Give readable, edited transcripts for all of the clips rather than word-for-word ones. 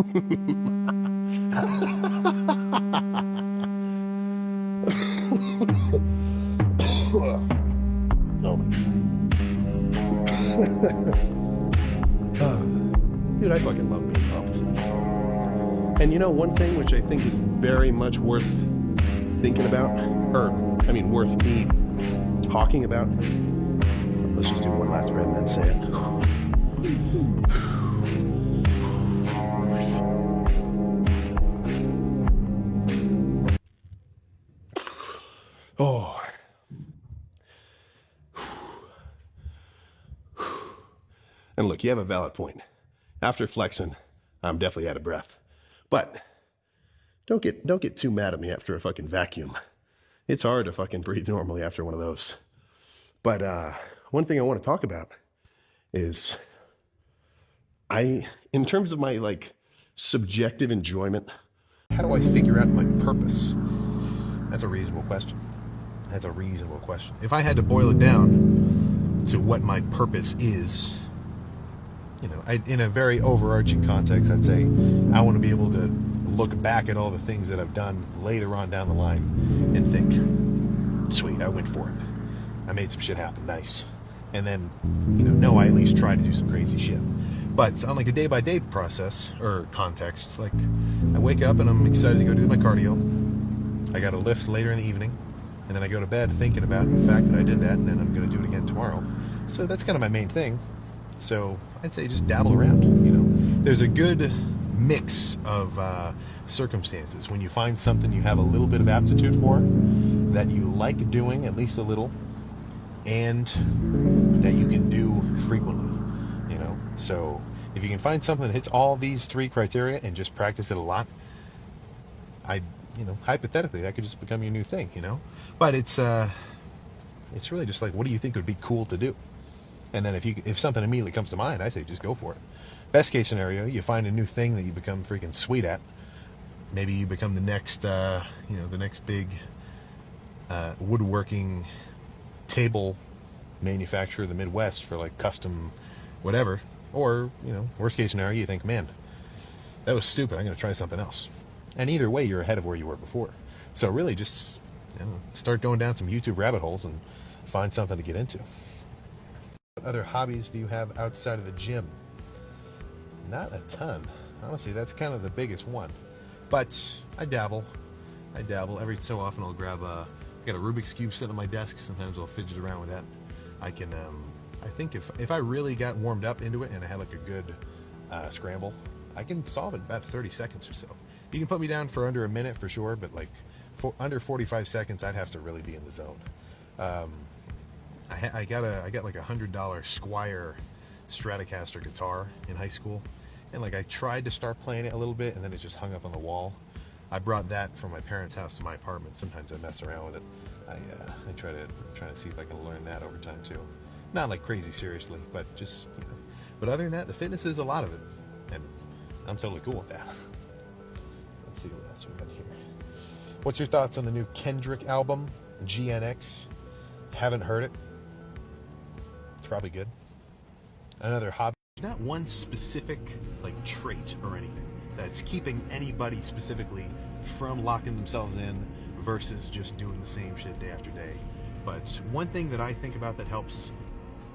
Oh my Dude, I fucking love being pumped. And you know, one thing which I think is very much worth thinking about, or I mean worth me talking about. Let's just do one last breath and then say it. Oh. And look, you have a valid point. After flexing, I'm definitely out of breath. But don't get too mad at me after a fucking vacuum. It's hard to fucking breathe normally after one of those. But one thing I want to talk about is in terms of my like subjective enjoyment, how do I figure out my purpose? That's a reasonable question. That's a reasonable question. If I had to boil it down to what my purpose is, you know, in a very overarching context, I'd say I want to be able to look back at all the things that I've done later on down the line and think, sweet, I went for it. I made some shit happen, nice. And then, you know, I at least tried to do some crazy shit. But on like a day-by-day process or context, like I wake up and I'm excited to go do my cardio. I got a lift later in the evening, and then I go to bed thinking about the fact that I did that, and then I'm going to do it again tomorrow. So that's kind of my main thing. So I'd say just dabble around, you know. There's a good mix of circumstances when you find something you have a little bit of aptitude for, that you like doing at least a little, and that you can do frequently, you know. So if you can find something that hits all these three criteria and just practice it a lot, you know, hypothetically, that could just become your new thing, you know. But it's really just like, what do you think would be cool to do? And then if something immediately comes to mind, I say just go for it. Best case scenario, you find a new thing that you become freaking sweet at. Maybe you become the next, you know, the next big woodworking table manufacturer of the Midwest for like custom whatever. Or, you know, worst case scenario, you think, man, that was stupid, I'm going to try something else. And either way, you're ahead of where you were before. So really just, you know, start going down some YouTube rabbit holes and find something to get into. What other hobbies do you have outside of the gym? Not a ton. Honestly, that's kind of the biggest one. But I dabble. Every so often I'll grab I got a Rubik's Cube sitting on my desk. Sometimes I'll fidget around with that. I can, I think if I really got warmed up into it and I had like a good scramble, I can solve it in about 30 seconds or so. You can put me down for under a minute for sure, but like under 45 seconds, I'd have to really be in the zone. I got like $100 Squire Stratocaster guitar in high school, and like I tried to start playing it a little bit, and then it just hung up on the wall. I brought that from my parents' house to my apartment. Sometimes I mess around with it. I try to see if I can learn that over time too. Not like crazy seriously, but just, you know. But other than that, the fitness is a lot of it, and I'm totally cool with that. Let's see what else we got here. What's your thoughts on the new Kendrick album, GNX? Haven't heard it. It's probably good. Another hobby. There's not one specific like trait or anything that's keeping anybody specifically from locking themselves in versus just doing the same shit day after day. But one thing that I think about that helps,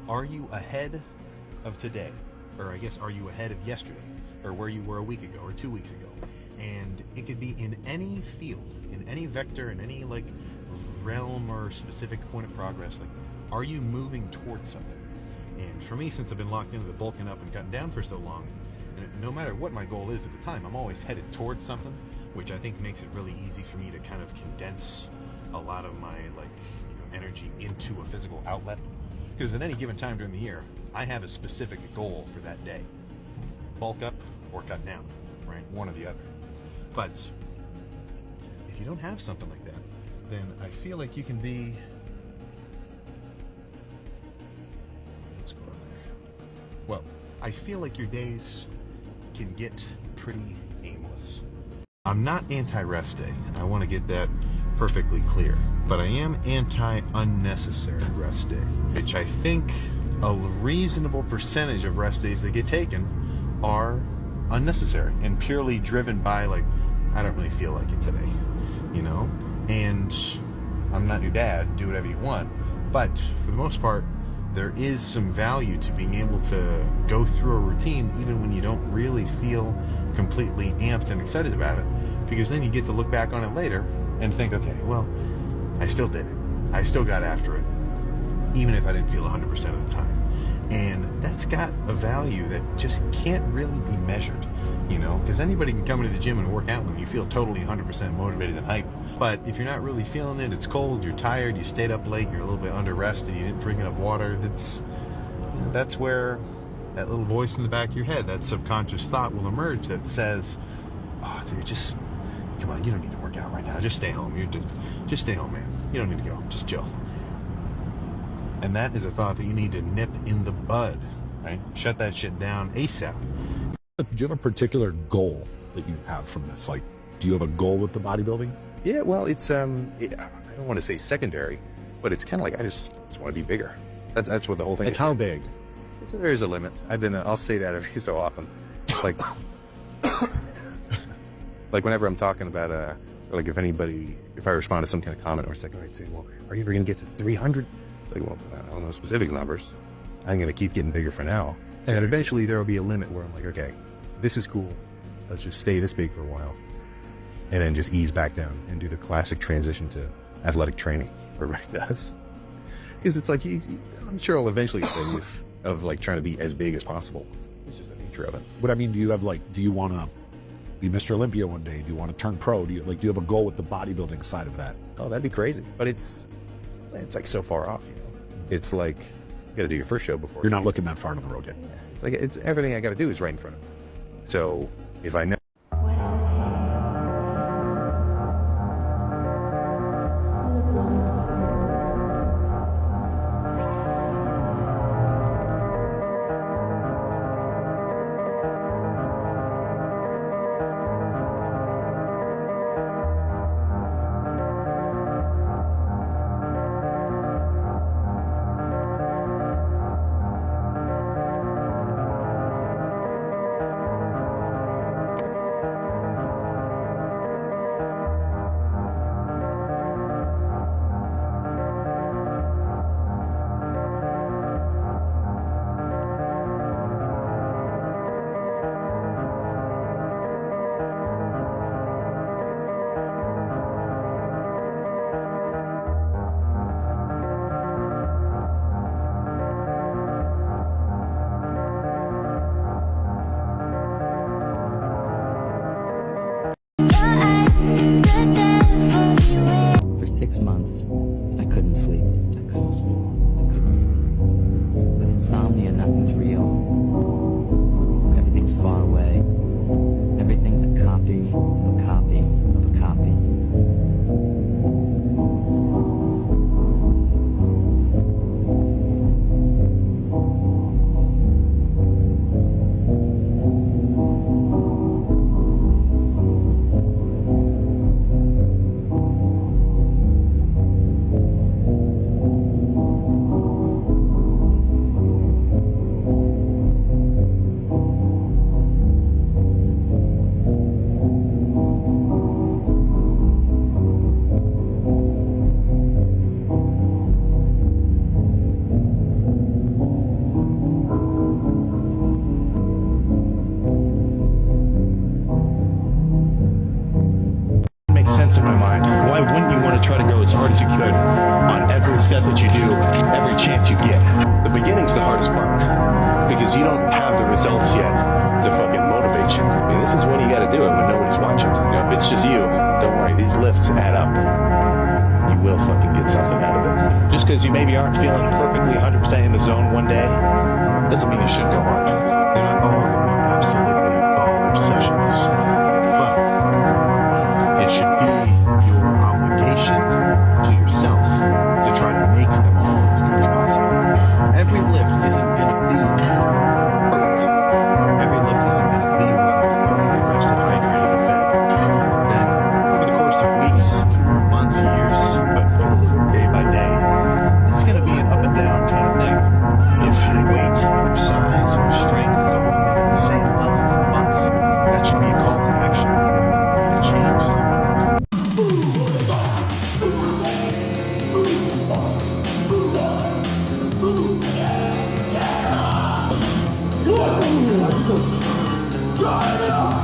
are you ahead of today? Or I guess, are you ahead of yesterday? Or where you were a week ago or 2 weeks ago? And it could be in any field, in any vector, in any like realm or specific point of progress. Like, are you moving towards something? And for me, since I've been locked into the bulking up and cutting down for so long, and no matter what my goal is at the time, I'm always headed towards something, which I think makes it really easy for me to kind of condense a lot of my like, you know, energy into a physical outlet. Because at any given time during the year, I have a specific goal for that day. Bulk up or cut down, right? One or the other. But if you don't have something like that, then I feel like you can be, what's going on there? Well, I feel like your days can get pretty aimless. I'm not anti-rest day. I want to get that perfectly clear. But I am anti-unnecessary rest day, which I think a reasonable percentage of rest days that get taken are unnecessary and purely driven by, like, I don't really feel like it today, you know? And I'm not your dad, do whatever you want. But for the most part, there is some value to being able to go through a routine even when you don't really feel completely amped and excited about it, because then you get to look back on it later and think, okay, well, I still did it. I still got after it, even if I didn't feel 100% of the time. And that's got a value that just can't really be measured, you know, because anybody can come into the gym and work out when you feel totally 100% motivated and hyped. But if you're not really feeling it, it's cold, you're tired, you stayed up late, you're a little bit under rested, you didn't drink enough water, that's where that little voice in the back of your head, that subconscious thought will emerge that says, oh, dude, just, come on, you don't need to work out right now, just stay home, just stay home, man, you don't need to go, just chill. And that is a thought that you need to nip in the bud, right? Shut that shit down ASAP. Do you have a particular goal that you have from this? Like, do you have a goal with the bodybuilding? Yeah, well, it's I don't want to say secondary, but it's kind of like I just want to be bigger. That's what the whole thing Like is. how big? So there is a limit. I'll say that every so often. Like, like whenever I'm talking about like if I respond to some kind of comment, or it's like, all right, say, well, are you ever going to get to 300? It's like, well, I don't know specific numbers. I'm going to keep getting bigger for now. And then eventually there will be a limit where I'm like, okay, this is cool. Let's just stay this big for a while. And then just ease back down and do the classic transition to athletic training, everybody does. Because it's like, I'm sure I'll eventually say of like trying to be as big as possible. It's just the nature of it. But I mean, do you want to be Mr. Olympia one day? Do you want to turn pro? Do you have a goal with the bodybuilding side of that? Oh, that'd be crazy. But it's like so far off, you know? It's like, you gotta do your first show before. You're not looking that far down the road yet. It's like, it's everything I gotta do is right in front of me. So if I know. For 6 months, I couldn't sleep. I couldn't sleep. I couldn't sleep. With insomnia, nothing's real. Everything's far away. Everything's a copy of a copy of a copy. Sense in my mind. Why wouldn't you want to try to go as hard as you could on every set that you do, every chance you get? The beginning's the hardest part because you don't have the results yet to fucking motivate you. I mean, this is when you got to do it when nobody's watching. You know, if it's just you, don't worry, these lifts add up. You will fucking get something out of it. Just because you maybe aren't feeling perfectly 100% in the zone one day doesn't mean you shouldn't go hard. They're not all going to be absolutely baller sessions, but it should be your obligation to yourself to try to make them all as good as possible. Every lift isn't going to be perfect. Every lift isn't going to be well rested, hydrated, and fed. Then, over the course of weeks, months, years, but day by day, it's going to be an up and down kind of thing. If your weight, your size, your strength is all been at the same level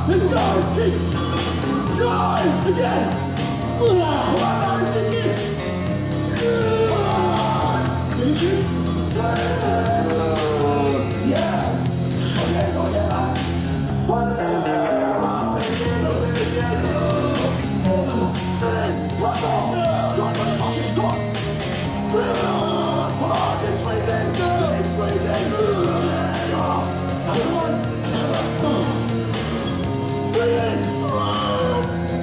Let's go, let's keep going again. Come on, let's keep it. Finish it. Yeah. Okay, go get back. Finish it. One more. Go on, go on. Come on, keep squeezing. Keep squeezing. That's the one. Breathe.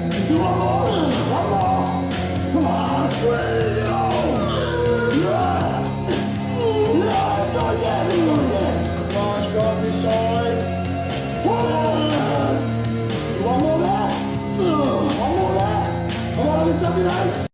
Let's do one more. One more. Come on, squeeze it all. Yeah. Let's go again. Let's go again. Come on, strong this side. One more there. One more there. Come on, let's have it out.